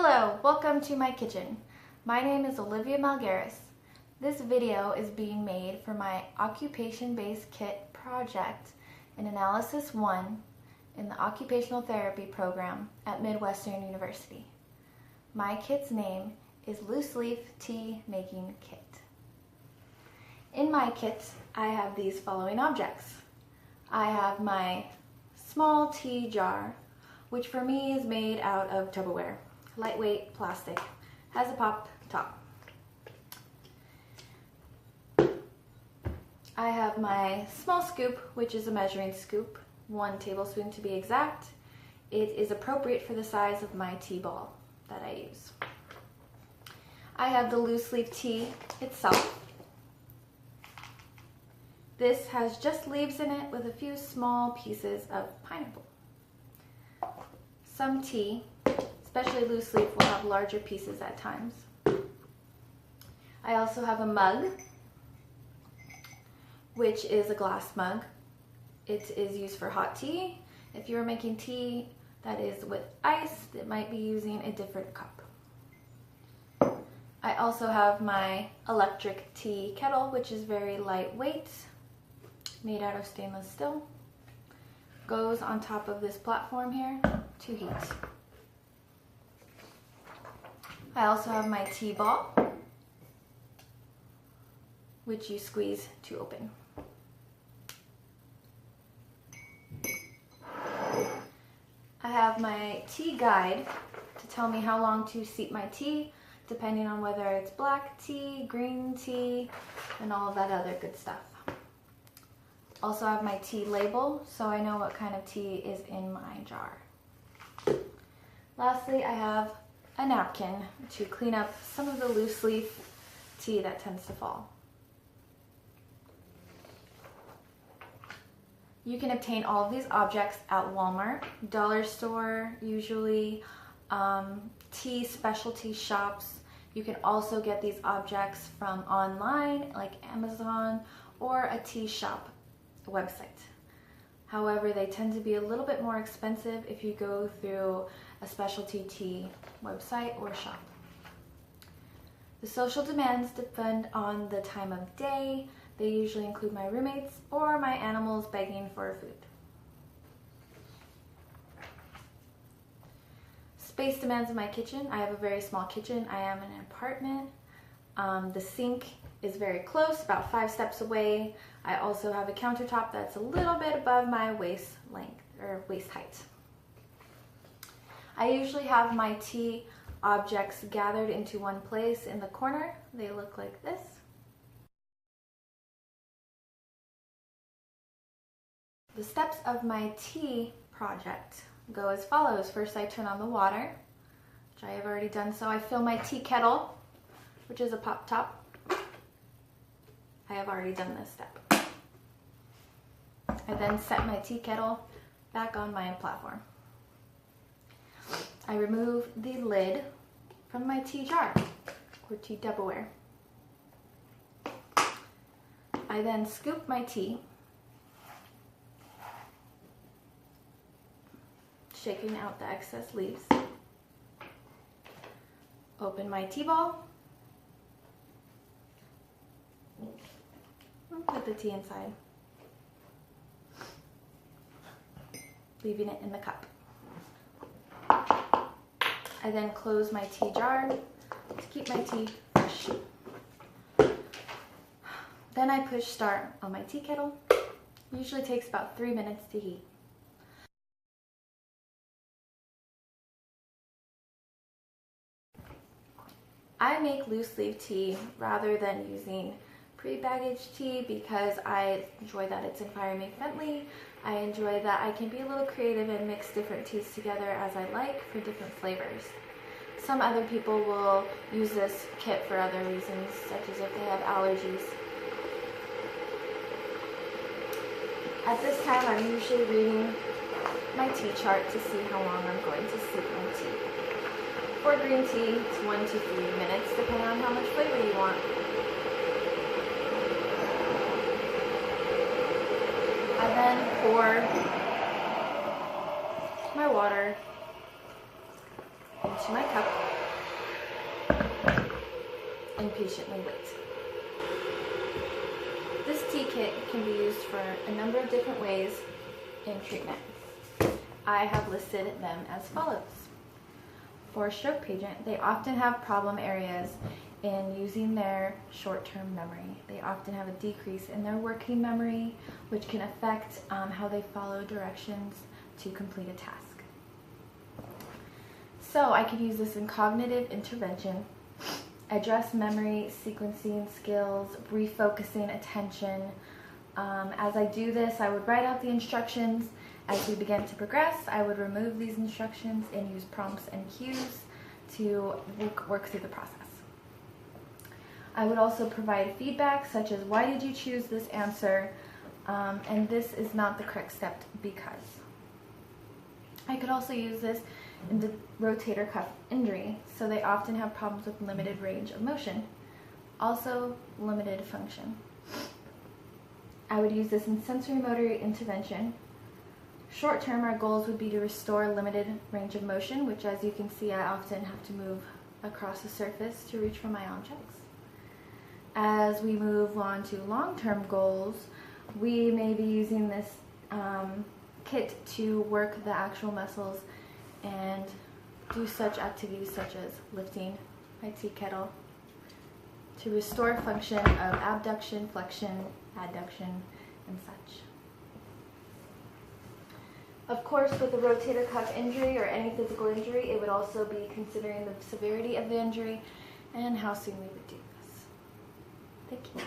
Hello, welcome to my kitchen. My name is Olivia Melgares. This video is being made for my occupation-based kit project in Analysis 1 in the Occupational Therapy program at Midwestern University. My kit's name is Loose Leaf Tea Making Kit. In my kit, I have these following objects. I have my small tea jar, which for me is made out of Tupperware. Lightweight plastic, has a pop top. I have my small scoop, which is a measuring scoop, 1 tablespoon to be exact. It is appropriate for the size of my tea ball that I use. I have the loose leaf tea itself. This has just leaves in it with a few small pieces of pineapple. Some tea, especially loose leaf, will have larger pieces at times. I also have a mug, which is a glass mug. It is used for hot tea. If you're making tea that is with ice, it might be using a different cup. I also have my electric tea kettle, which is very lightweight, made out of stainless steel. Goes on top of this platform here to heat. I also have my tea ball, which you squeeze to open. I have my tea guide to tell me how long to steep my tea, depending on whether it's black tea, green tea, and all of that other good stuff. Also have my tea label, so I know what kind of tea is in my jar. Lastly, I have a napkin to clean up some of the loose leaf tea that tends to fall. You can obtain all of these objects at Walmart, dollar store, usually tea specialty shops. You can also get these objects from online like Amazon or a tea shop website. However, they tend to be a little bit more expensive if you go through a specialty tea website or shop. The social demands depend on the time of day. They usually include my roommates or my animals begging for food. Space demands of my kitchen. I have a very small kitchen. I am in an apartment. The sink is very close, about 5 steps away. I also have a countertop that's a little bit above my waist length or waist height. I usually have my tea objects gathered into one place in the corner. They look like this. The steps of my tea project go as follows. First, I turn on the water, which I have already done so. I fill my tea kettle, which is a pop top. I have already done this step. I then set my tea kettle back on my platform. I remove the lid from my tea jar or tea Tupperware. I then scoop my tea, shaking out the excess leaves. Open my tea ball. Put the tea inside, leaving it in the cup. I then close my tea jar to keep my tea fresh. Then I push start on my tea kettle. Usually takes about 3 minutes to heat. I make loose leaf tea rather than using pre-packaged tea because I enjoy that it's environment friendly. I enjoy that I can be a little creative and mix different teas together as I like for different flavors. Some other people will use this kit for other reasons, such as if they have allergies. At this time, I'm usually reading my tea chart to see how long I'm going to steep my tea. For green tea, it's 1 to 3 minutes, depending on how much flavor you want. I then pour my water into my cup. impatiently wait. This T-kit can be used for a number of different ways in treatment. I have listed them as follows. For a stroke patient, they often have problem areas in using their short-term memory. They often have a decrease in their working memory, which can affect how they follow directions to complete a task. So I could use this in cognitive intervention, address memory sequencing skills, refocusing attention. As I do this, I would write out the instructions. As we begin to progress, I would remove these instructions and use prompts and cues to work through the process. I would also provide feedback such as, why did you choose this answer? And this is not the correct step because. I could also use this in the rotator cuff injury, so they often have problems with limited range of motion, also limited function. I would use this in sensory-motor intervention. Short term, our goals would be to restore limited range of motion, which, as you can see, I often have to move across the surface to reach for my objects. As we move on to long-term goals, we may be using this kit to work the actual muscles and do such activities such as lifting my tea kettle to restore function of abduction, flexion, adduction, and such. Of course, with a rotator cuff injury or any physical injury, it would also be considering the severity of the injury and how soon we would do this. Thank you.